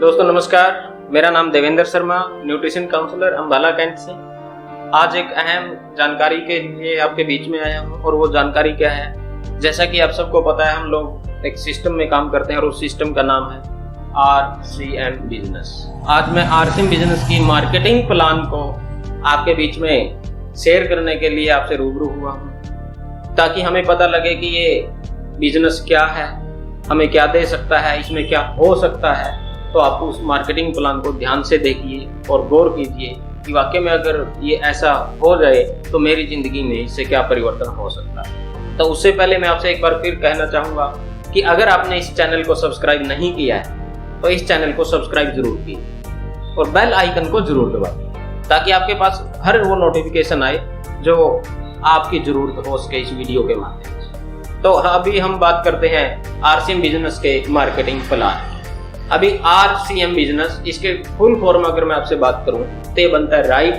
दोस्तों नमस्कार, मेरा नाम Devendra Sharma, nutrition counsellor Ambala Cantt से। आज एक अहम जानकारी के लिए आपके बीच में आया हूँ और वो जानकारी क्या है, जैसा कि आप सबको पता है हम लोग एक सिस्टम में काम करते हैं और उस सिस्टम का नाम है RCM बिजनेस। आज मैं RCM बिजनेस की मार्केटिंग प्लान को आपके बीच में शेयर करने के लिए आपसे रूबरू हुआ हूँ, ताकि हमें पता लगे कि ये बिजनेस क्या है, हमें क्या दे सकता है, इसमें क्या हो सकता है। तो आप उस मार्केटिंग प्लान को ध्यान से देखिए और गौर कीजिए कि वाकई में अगर ये ऐसा हो जाए तो मेरी ज़िंदगी में इससे क्या परिवर्तन हो सकता है। तो उससे पहले मैं आपसे एक बार फिर कहना चाहूँगा कि अगर आपने इस चैनल को सब्सक्राइब नहीं किया है तो इस चैनल को सब्सक्राइब जरूर कीजिए और बेल आइकन को जरूर दबाइए, ताकि आपके पास हर वो नोटिफिकेशन आए जो आपकी ज़रूरत हो सके इस वीडियो के माध्यम से। तो अभी हम बात करते हैं RCM बिजनेस के मार्केटिंग प्लान। अभी RCM बिजनेस, इसके फुल फॉर्म अगर मैं आपसे बात करूं तो ये बनता है राइट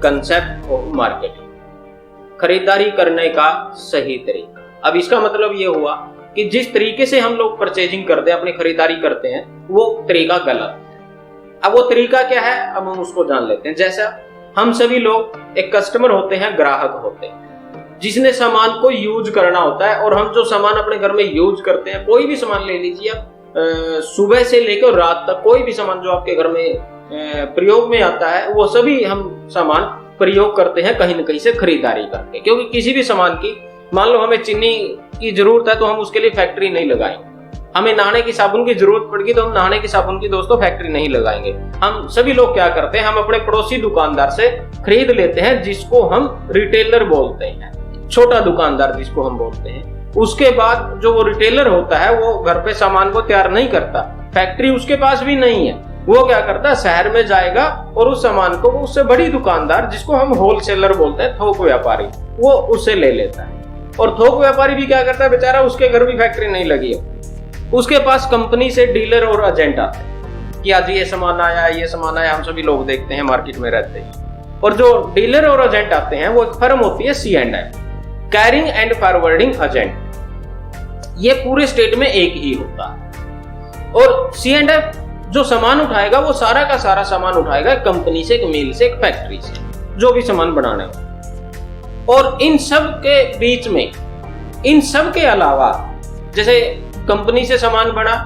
कंसेप्ट ऑफ मार्केटिंग, खरीदारी करने का सही तरीका। अब इसका मतलब ये हुआ कि जिस तरीके से हम लोग परचेजिंग करते हैं, अपनी खरीदारी करते हैं, वो तरीका गलत है। अब वो तरीका क्या है, अब हम उसको जान लेते हैं। जैसा हम सभी लोग एक कस्टमर होते हैं, ग्राहक होते हैं, जिसने सामान को यूज करना होता है। और हम जो सामान अपने घर में यूज करते हैं, कोई भी सामान ले लीजिए आप, सुबह से लेकर रात तक कोई भी सामान जो आपके घर में प्रयोग में आता है, वो सभी हम सामान प्रयोग करते हैं कहीं न कहीं से खरीदारी करके। क्योंकि किसी भी सामान की, मान लो हमें चीनी की जरूरत है तो हम उसके लिए फैक्ट्री नहीं लगाएंगे। हमें नहाने की साबुन की जरूरत पड़ेगी तो हम नहाने की साबुन की दोस्तों फैक्ट्री नहीं लगाएंगे। हम सभी लोग क्या करते हैं, हम अपने पड़ोसी दुकानदार से खरीद लेते हैं, जिसको हम रिटेलर बोलते हैं, छोटा दुकानदार जिसको हम बोलते हैं। उसके बाद जो वो रिटेलर होता है वो घर पे सामान को तैयार नहीं करता, फैक्ट्री उसके पास भी नहीं है। वो क्या करता है, शहर में जाएगा और उस सामान को वो उससे बड़ी दुकानदार, जिसको हम होलसेलर बोलते हैं, थोक व्यापारी, वो उससे ले लेता है। और थोक व्यापारी भी क्या करता है बेचारा, उसके घर भी फैक्ट्री नहीं लगी है, उसके पास कंपनी से डीलर और एजेंट आते हैं कि आज ये सामान आया, ये सामान आया। हम सभी लोग देखते हैं, मार्केट में रहते हैं। और जो डीलर और एजेंट आते हैं वो एक फर्म होती है C&F, carrying and forwarding agent. ये पूरे स्टेट में एक ही होता है। और C&F जो सामान उठाएगा वो सारा का सारा सामान उठाएगा कंपनी से, एक मिल से, एक फैक्ट्री से, जो भी सामान बनाने हो। और इन सब के बीच में, इन सब के अलावा, जैसे कंपनी से सामान बना,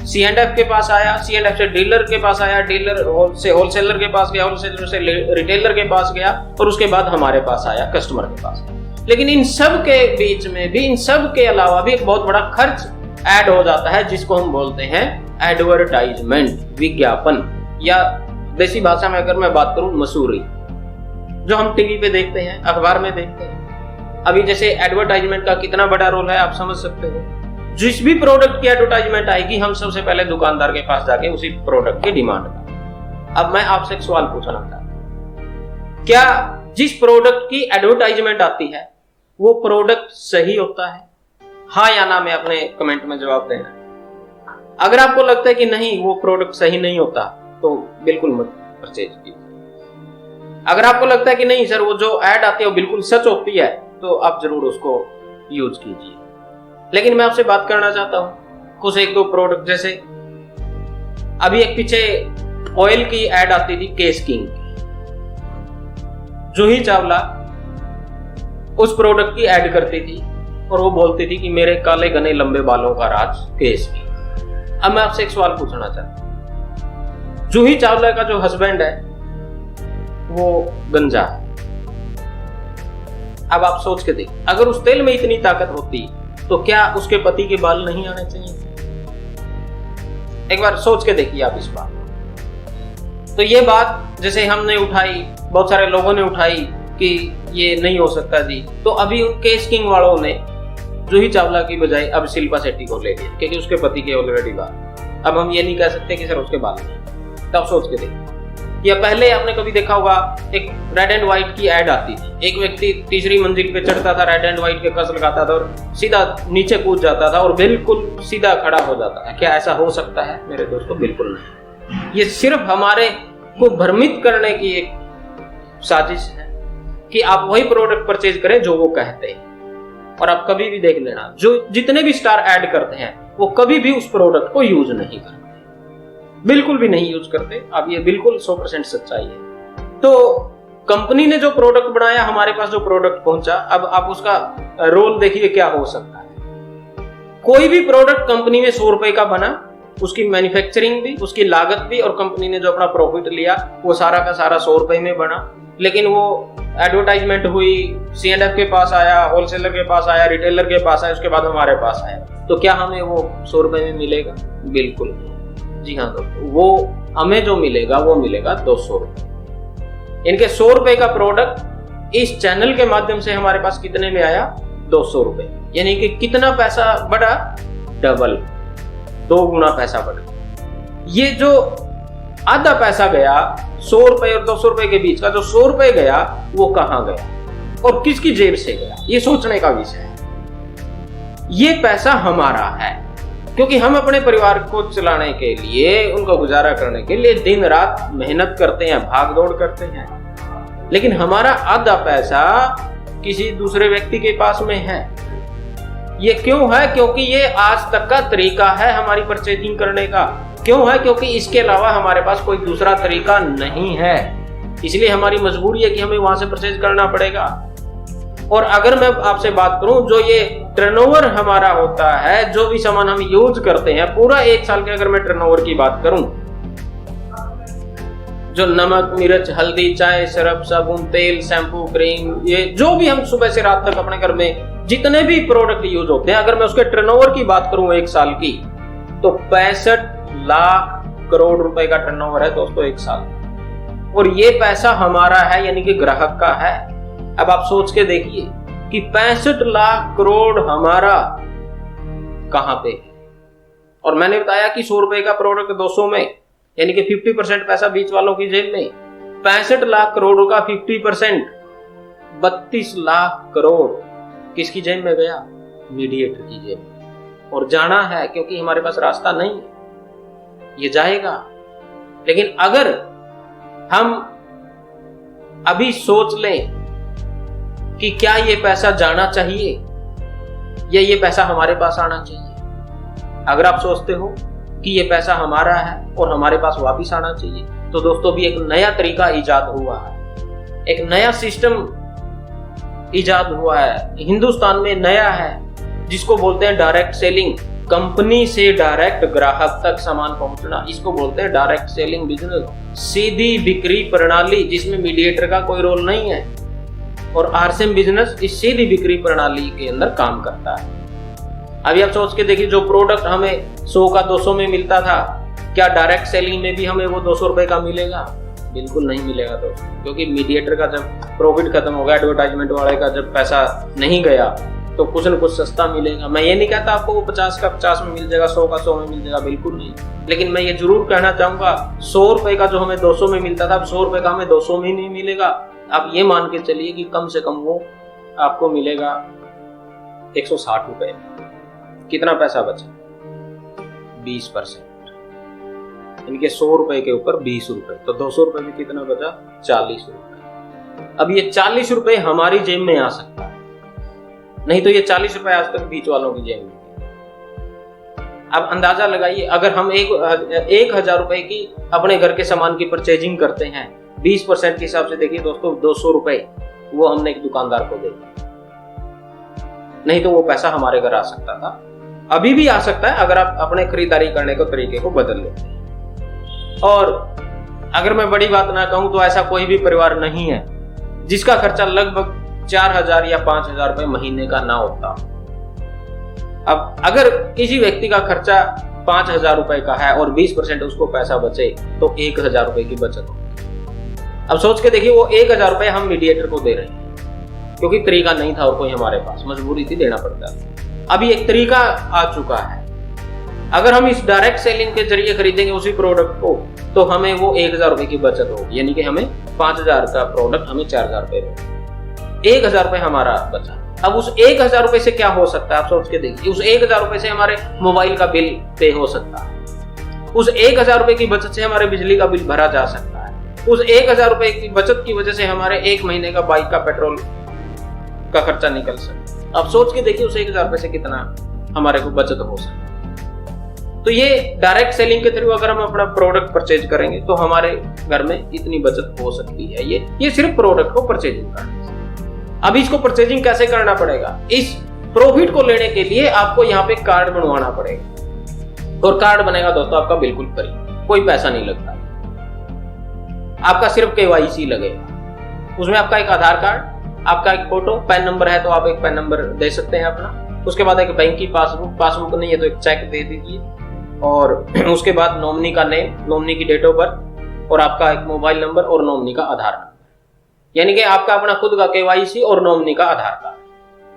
C&F के पास आया, C&F से डीलर के पास आया, डीलर से होलसेलर के पास गया, होलसेलर से रिटेलर के पास गया, और उसके बाद हमारे पास आया, कस्टमर के पास। लेकिन इन सब के बीच में भी, इन सब के अलावा भी एक बहुत बड़ा खर्च ऐड हो जाता है, जिसको हम बोलते हैं एडवर्टाइजमेंट, विज्ञापन, या देसी भाषा में अगर मैं बात करूं मसूरी, जो हम टीवी पे देखते हैं, अखबार में देखते हैं। अभी जैसे एडवर्टाइजमेंट का कितना बड़ा रोल है आप समझ सकते हो। जिस भी प्रोडक्ट की एडवर्टाइजमेंट आएगी, हम सबसे पहले दुकानदार के पास जाके उसी प्रोडक्ट की डिमांड करें। अब मैं आपसे एक सवाल पूछना चाहता हूं, क्या जिस प्रोडक्ट की एडवर्टाइजमेंट आती है वो प्रोडक्ट सही होता है? हाँ या ना में अपने कमेंट में जवाब देना। अगर आपको लगता है कि नहीं, वो प्रोडक्ट सही नहीं होता, तो बिल्कुल मत परचेज कीजिए। अगर आपको लगता है कि नहीं सर, वो जो ऐड आती है वो बिल्कुल सच होती है, तो आप जरूर उसको यूज कीजिए। लेकिन मैं आपसे बात करना चाहता हूं कुछ एक दो प्रोडक्ट, जैसे अभी एक पीछे ऑयल की ऐड आती थी, केस किंग। जूही चावला उस प्रोडक्ट की ऐड करती थी और वो बोलती थी कि मेरे काले घने लंबे बालों का राज केस किंग। अब मैं आपसे एक सवाल पूछना चाहता हूं, जूही चावला का जो हस्बैंड है वो गंजा है। अब आप सोच के देखिए, अगर उस तेल में इतनी ताकत होती तो क्या उसके पति के बाल नहीं आने चाहिए? एक बार सोच के देखिए आप इस बात। तो ये बात जैसे हमने उठाई, बहुत सारे लोगों ने उठाई कि ये नहीं हो सकता जी, तो अभी उन केस किंग वालों ने जूही चावला की बजाय अब शिल्पा शेट्टी को ले लिया, क्योंकि उसके पति के ऑलरेडी बाल। अब हम ये नहीं कह सकते कि सर उसके बाल नहीं। तब सोच के देखिए, या पहले आपने कभी देखा होगा एक रेड एंड व्हाइट की ऐड आती थी, एक व्यक्ति तीसरी मंजिल पे चढ़ता था, रेड एंड व्हाइट के कस लगाता था और सीधा नीचे कूद जाता था और बिल्कुल सीधा खड़ा हो जाता था। क्या ऐसा हो सकता है मेरे दोस्तों? बिल्कुल नहीं। ये सिर्फ हमारे को भ्रमित करने की एक साजिश है कि आप वही प्रोडक्ट परचेज करें जो वो कहते हैं। और आप कभी भी देख लेना, जो जितने भी स्टार ऐड करते हैं वो कभी भी उस प्रोडक्ट को यूज नहीं करते। बिल्कुल भी नहीं यूज करते। अब ये बिल्कुल 100% सच्चाई है। तो कंपनी ने जो प्रोडक्ट बनाया, हमारे पास जो प्रोडक्ट पहुंचा, अब आप उसका रोल देखिए क्या हो सकता है। कोई भी प्रोडक्ट कंपनी में 100 रुपए का बना, उसकी मैन्युफैक्चरिंग भी, उसकी लागत भी, और कंपनी ने जो अपना प्रॉफिट लिया वो सारा का सारा 100 रुपए में बना। लेकिन वो एडवर्टाइजमेंट हुई, C&F के पास आया, होलसेलर के पास आया, रिटेलर के पास आया, उसके बाद हमारे पास आया, तो क्या हमें वो 100 रुपए में मिलेगा? बिल्कुल। जी हाँ दोस्तों, वो हमें जो मिलेगा वो मिलेगा 200 रुपए। इनके 100 रुपए का प्रोडक्ट इस चैनल के माध्यम से हमारे पास कितने में आया? 200 रुपए। यानी कि कितना पैसा बढ़ा? डबल, 2 गुना पैसा बढ़ा। ये जो आधा पैसा गया 100 रुपए और 200 रुपए के बीच का, जो 100 रुपए गया वो कहां गया और किसकी जेब से गया, ये सोचने का विषय है। ये पैसा हमारा है, क्योंकि हम अपने परिवार को चलाने के लिए, उनका गुजारा करने के लिए दिन रात मेहनत करते हैं, भाग दौड़ करते हैं। लेकिन हमारा आधा पैसा किसी दूसरे व्यक्ति के पास में है। ये क्यों है? क्योंकि ये आज तक का तरीका है हमारी परचेजिंग करने का। क्यों है? क्योंकि इसके अलावा हमारे पास कोई दूसरा तरीका नहीं है। इसलिए हमारी मजबूरी है कि हमें वहां से परचेज करना पड़ेगा। और अगर मैं आपसे बात करूं, जो ये टर्नओवर हमारा होता है, जो भी सामान हम यूज करते हैं पूरा 1 साल के, अगर मैं टर्नओवर की बात करूं, जो नमक, मिर्च, हल्दी, चाय, सरफ, साबुन, तेल, शैम्पू, क्रीम, ये जो भी हम सुबह से रात तक अपने घर में जितने भी प्रोडक्ट यूज होते हैं, अगर मैं उसके टर्नओवर की बात करूं 1 साल की, तो 65 लाख करोड़ रुपए का टर्नओवर है दोस्तों 1 साल। और ये पैसा हमारा है, यानी कि ग्राहक का है। अब आप सोच के देखिए कि 65 लाख करोड़ हमारा कहां पे है। और मैंने बताया कि 100 रुपए का प्रोडक्ट 200 में, यानी कि 50% पैसा बीच वालों की जेब में। 65 लाख करोड़ का 50%, 32 लाख करोड़ किसकी जेब में गया? मीडिएटर की जेब में। और जाना है क्योंकि हमारे पास रास्ता नहीं है, ये जाएगा। लेकिन अगर हम अभी सोच लें कि क्या ये पैसा जाना चाहिए या ये पैसा हमारे पास आना चाहिए, अगर आप सोचते हो कि ये पैसा हमारा है और हमारे पास वापस आना चाहिए, तो दोस्तों भी एक नया तरीका इजाद हुआ है, एक नया सिस्टम इजाद हुआ है, हिंदुस्तान में नया है, जिसको बोलते हैं डायरेक्ट सेलिंग। कंपनी से डायरेक्ट ग्राहक तक सामान पहुंचना, इसको बोलते हैं डायरेक्ट सेलिंग बिजनेस। सीधी बिक्री प्रणाली जिसमें मीडिएटर का कोई रोल नहीं है। और RCM बिजनेस इस सीधी बिक्री प्रणाली के अंदर काम करता है। अभी आप सोच के देखिए, जो प्रोडक्ट हमें 100 का 200 में मिलता था, क्या डायरेक्ट सेलिंग में भी हमें वो 200 रुपए का मिलेगा? बिल्कुल नहीं मिलेगा दोस्तों, क्योंकि मीडिएटर का जब प्रॉफिट खत्म हो गया, एडवर्टाइजमेंट वाले का जब पैसा नहीं गया, तो कुछ न कुछ सस्ता मिलेगा। मैं ये नहीं कहता आपको वो 50 का 50 में मिल जाएगा, 100 का 100 में मिल जाएगा, बिल्कुल नहीं। लेकिन मैं ये जरूर कहना चाहूंगा, 100 रुपए का जो हमें 200 में मिलता था, 100 रुपए का हमें 200 में नहीं मिलेगा। आप ये मान के चलिए कि कम से कम वो आपको मिलेगा 160 रुपए। कितना पैसा बचा? 20%, इनके 100 रुपए के ऊपर 20 रुपए, तो 200 रुपए में कितना बचा? 40 रुपए। अब ये 40 रुपए हमारी जेब में आ सकता है, नहीं तो ये 40 रुपए आज तक बीच वालों की जेब में। अब अंदाजा लगाइए, अगर हम 1000 रुपए की अपने घर के सामान की परचेजिंग करते हैं, 20% के हिसाब से देखिए दोस्तों, 200 रुपए वो हमने एक दुकानदार को दे दिए, नहीं तो वो पैसा हमारे घर आ सकता था, अभी भी आ सकता है अगर आप अपने खरीदारी करने को तरीके को बदल लेते हैं। और अगर मैं बड़ी बात ना कहूं तो ऐसा कोई भी परिवार नहीं है जिसका खर्चा लगभग 4000 या 5000 रुपए महीने का ना होता। अब अगर किसी व्यक्ति का खर्चा 5000 रुपए का है और 20% उसको पैसा बचे, तो 1000 रुपए की बचत होगी। अब सोच के देखिए, वो 1000 रुपए हम मीडिएटर को दे रहे हैं क्योंकि तरीका नहीं था और कोई हमारे पास, मजबूरी थी, देना पड़ता था। अभी एक तरीका आ चुका है, अगर हम इस डायरेक्ट सेलिंग के जरिए खरीदेंगे उसी प्रोडक्ट को, तो हमें वो 1000 रुपए की बचत होगी, यानी कि हमें 5000 का प्रोडक्ट हमें 4000 रुपए होगा, 1000 रुपए हमारा बचा। अब उस 1000 रुपए से क्या हो सकता है, आप सोच के देखिए। उस 1000 रुपए से हमारे मोबाइल का बिल पे हो सकता है, उस 1000 रुपए की बचत से हमारे बिजली का बिल भरा जा सकता है, उस 1000 रुपए की बचत की वजह से हमारे 1 महीने का बाइक का पेट्रोल का खर्चा निकल सकता है। अब सोच के देखिए उस 1000 रुपए से कितना हमारे को बचत हो सकता है। तो ये डायरेक्ट सेलिंग के थ्रू अगर हम अपना प्रोडक्ट परचेज करेंगे तो हमारे घर में इतनी बचत हो सकती है। ये सिर्फ प्रोडक्ट को परचेजिंग करने से। अब इसको परचेजिंग कैसे करना पड़ेगा? इस प्रॉफिट को लेने के लिए आपको यहाँ पे कार्ड बनवाना पड़ेगा, और कार्ड बनेगा दोस्तों आपका बिल्कुल फ्री, कोई पैसा नहीं लगता, आपका सिर्फ KYC लगेगा। उसमें आपका एक आधार कार्ड, आपका एक फोटो, पैन नंबर है तो आप एक पैन नंबर दे सकते हैं अपना, उसके बाद एक बैंक की पासबुक नहीं है तो एक चेक दे दीजिए, और उसके बाद नॉमिनी का नेम, नॉमिनी की डेट ऑफ बर्थ, और आपका एक मोबाइल नंबर और नॉमिनी का आधार नंबर, यानी कि आपका अपना खुद का KYC और नॉमिनी का आधार कार्ड,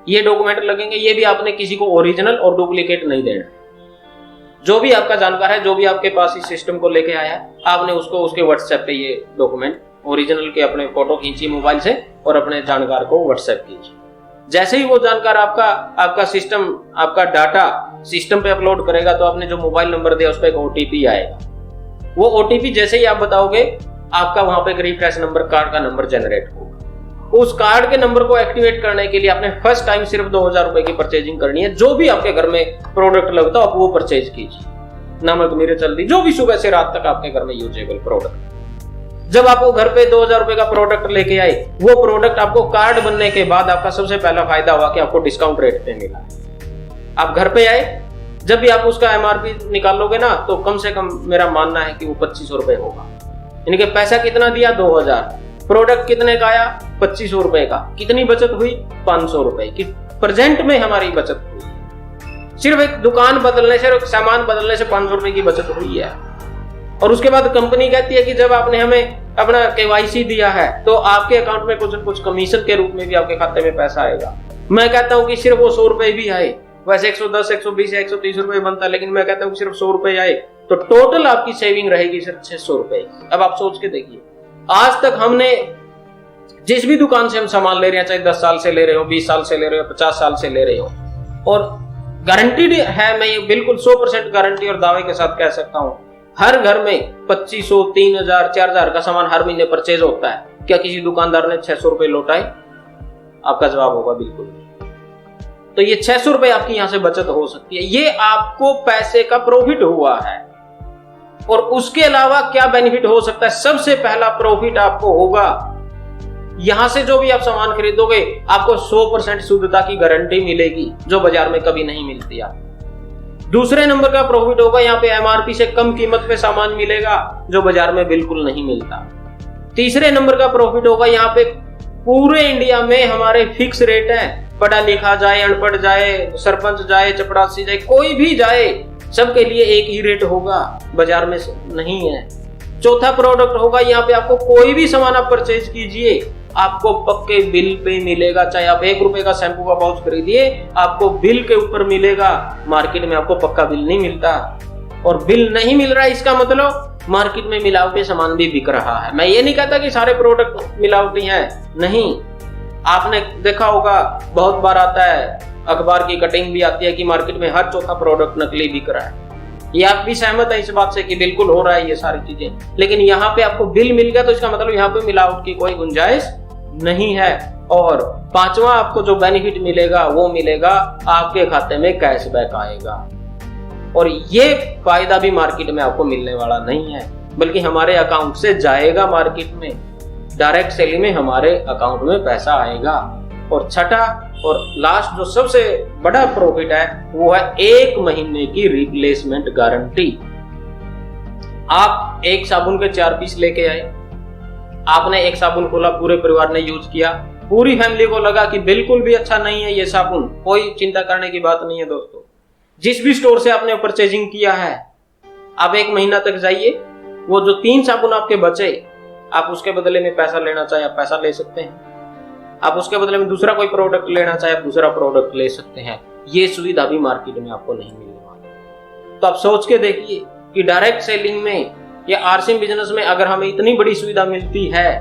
ये डॉक्यूमेंट लगेंगे। ये भी आपने किसी को ओरिजिनल और डुप्लीकेट नहीं देना। जो भी आपका जानकार है, जो भी आपके पास इस सिस्टम को लेके आया है, आपने उसको उसके व्हाट्सएप पे ये डॉक्यूमेंट ओरिजिनल के अपने फोटो खींचिए मोबाइल से और अपने जानकार को व्हाट्सएप कीजिए। जैसे ही वो जानकार आपका सिस्टम, आपका डाटा सिस्टम पे अपलोड करेगा तो आपने जो मोबाइल नंबर दिया उस पर एक OTP आएगा। वो OTP जैसे ही आप बताओगे, आपका वहां पे एक रिफ्रेश नंबर, कार्ड का नंबर जनरेट होगा। उस कार्ड के नंबर को एक्टिवेट करने के लिए आपने फर्स्ट टाइम सिर्फ 2000 रुपए की परचेजिंग करनी है। जो भी आपके घर में प्रोडक्ट लगता हो आप वो परचेज कीजिए, नमक, मिर्च, हल्दी, जो भी सुबह से रात तक आपके घर में यूजेबल प्रोडक्ट। जब आप वो घर पे 2000 रुपए का प्रोडक्ट लेके आए, वो प्रोडक्ट आपको कार्ड बनने के बाद आपका सबसे पहला फायदा हुआ कि आपको डिस्काउंट रेट पे मिला। आप घर पे आए, जब भी आप उसका MRP निकालोगे ना, तो कम से कम मेरा मानना है कि वो 2500 रुपए होगा। यानी कि पैसा कितना दिया? 2000, प्रोडक्ट कितने का आया? 2500 रुपए का। कितनी बचत हुई? 500 रुपए की प्रेजेंट में हमारी बचत हुई। सिर्फ एक दुकान बदलने से, एक सामान बदलने से 500 रुपए की बचत हुई है। और उसके बाद कंपनी कहती है कि जब आपने हमें अपना KYC दिया है तो आपके अकाउंट में कुछ न कुछ कमीशन के रूप में भी आपके खाते में पैसा आएगा। मैं कहता हूं कि सिर्फ वो 100 रुपए भी आए, वैसे 110, 120 या 130 रुपए बनता है, लेकिन मैं कहता हूं कि सिर्फ 100 रुपए आए तो टोटल आपकी सेविंग रहेगी सिर्फ 600 रुपए। अब आप सोच के देखिए, आज तक हमने जिस भी दुकान से हम सामान ले रहे हैं, चाहे 10 साल से ले रहे हो, 20 साल से ले रहे हो, 50 साल से ले रहे हो, और गारंटीड है, मैं ये बिल्कुल 100% गारंटी और दावे के साथ कह सकता हूं, हर घर में 2500, 3000, 4000 का सामान हर महीने परचेज होता है। क्या किसी दुकानदार ने 600 रुपए लौटाए? आपका जवाब होगा बिल्कुल नहीं। तो ये 600 रुपए आपकी यहां से बचत हो सकती है। ये आपको पैसे का प्रॉफिट हुआ है। और उसके अलावा क्या बेनिफिट हो सकता है? सबसे पहला प्रॉफिट आपको होगा, यहां से जो भी आप सामान खरीदोगे आपको 100% शुद्धता की गारंटी मिलेगी, जो बाजार में कभी नहीं मिलती आपको। दूसरे नंबर का प्रॉफिट होगा, यहाँ पे MRP से कम कीमत पे सामान मिलेगा, जो बाजार में बिल्कुल नहीं मिलता। तीसरे नंबर का प्रॉफिट होगा, यहाँ पे पूरे इंडिया में हमारे फिक्स रेट है। पढ़ा लिखा जाए, अनपढ़ जाए, सरपंच जाए, चपरासी जाए, कोई भी जाए, सबके लिए एक ही रेट होगा, बाजार में नहीं है। चौथा प्रोडक्ट होगा, यहाँ पे आपको कोई भी सामान आप परचेज कीजिए, आपको पक्के बिल पे मिलेगा। चाहे आप 1 रुपए का शैम्पू का पाउच खरीदिए, आपको बिल के ऊपर मिलेगा। मार्केट में आपको पक्का बिल नहीं मिलता, और बिल नहीं मिल रहा है इसका मतलब मार्केट में मिलावटी सामान भी बिक रहा है। मैं ये नहीं कहता कि सारे प्रोडक्ट मिलावटी हैं, नहीं। आपने देखा होगा, बहुत बार आता है, अखबार की कटिंग भी आती है कि मार्केट में हर चौथा प्रोडक्ट नकली बिक रहा है। ये आप भी सहमत है इस बात से कि बिल्कुल हो रहा है ये सारी चीजें, लेकिन यहाँ पे आपको बिल मिल गया तो इसका मतलब यहाँ पे मिलावट की कोई गुंजाइश नहीं है। और पांचवा आपको जो बेनिफिट मिलेगा वो मिलेगा, आपके खाते में कैशबैक आएगा। और ये फायदा भी मार्केट में आपको मिलने वाला नहीं है, बल्कि हमारे अकाउंट से जाएगा मार्केट में, डायरेक्ट सेलिंग में हमारे अकाउंट में पैसा आएगा। और छठा और लास्ट जो सबसे बड़ा प्रॉफिट है वो है 1 महीने की रिप्लेसमेंट गारंटी। आप एक साबुन के 4 पीस लेके आए, आपने एक साबुन खोला, पूरे परिवार ने यूज किया, पूरी फैमिली को लगा कि बिल्कुल भी अच्छा नहीं है ये साबुन, कोई चिंता करने की बात नहीं है दोस्तों। जिस भी स्टोर से आपने परचेजिंग किया है, आप 1 महीना तक जाइए, वो जो 3 साबुन आपके बचे, आप उसके बदले में पैसा लेना चाहे आप पैसा ले सकते हैं, आप उसके बदले में दूसरा कोई प्रोडक्ट लेना चाहे आप दूसरा प्रोडक्ट ले सकते हैं। ये सुविधा भी मार्केट में आपको नहीं मिलने वाली। तो आप सोच के देखिए कि डायरेक्ट सेलिंग में या आरसीएम बिजनेस में अगर हमें इतनी बड़ी सुविधा मिलती है,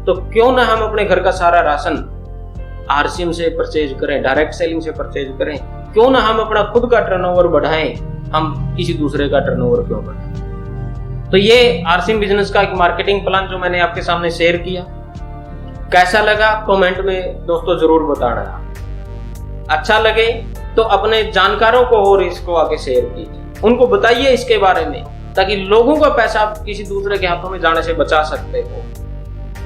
तो क्यों ना हम अपने घर का सारा राशन आरसीएम से परचेज करें, डायरेक्ट सेलिंग से परचेज करें। क्यों ना हम अपना खुद का टर्नओवर बढ़ाएं, हम किसी दूसरे का टर्नओवर क्यों बढ़ाएं। तो ये आरसीएम बिजनेस का एक मार्केटिंग प्लान जो मैंने आपके सामने शेयर किया, कैसा लगा कमेंट में दोस्तों जरूर बताना। अच्छा लगे तो अपने जानकारों को और इसको आगे शेयर कीजिए। उनको बताइए इसके बारे में, ताकि लोगों का पैसा आप किसी दूसरे के हाथों में जाने से बचा सकते हो,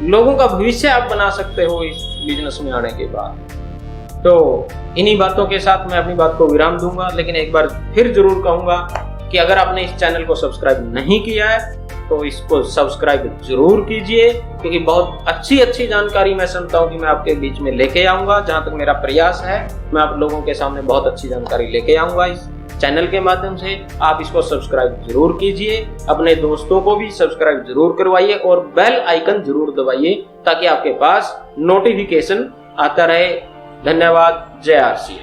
लोगों का भविष्य आप बना सकते हो इस बिजनेस में आने के बाद। तो इन्हीं बातों के साथ मैं अपनी बात को विराम दूंगा, लेकिन एक बार फिर जरूर कहूंगा कि अगर आपने इस चैनल को सब्सक्राइब नहीं किया है तो इसको सब्सक्राइब जरूर कीजिए, क्योंकि बहुत अच्छी जानकारी मैं समझता हूँ कि मैं आपके बीच में लेके आऊंगा। जहां तक मेरा प्रयास है, मैं आप लोगों के सामने बहुत अच्छी जानकारी लेके आऊंगा इस चैनल के माध्यम से। आप इसको सब्सक्राइब जरूर कीजिए, अपने दोस्तों को भी सब्सक्राइब जरूर करवाइए और बेल आइकन जरूर दबाइए, ताकि आपके पास नोटिफिकेशन आता रहे। धन्यवाद। जय आरसी।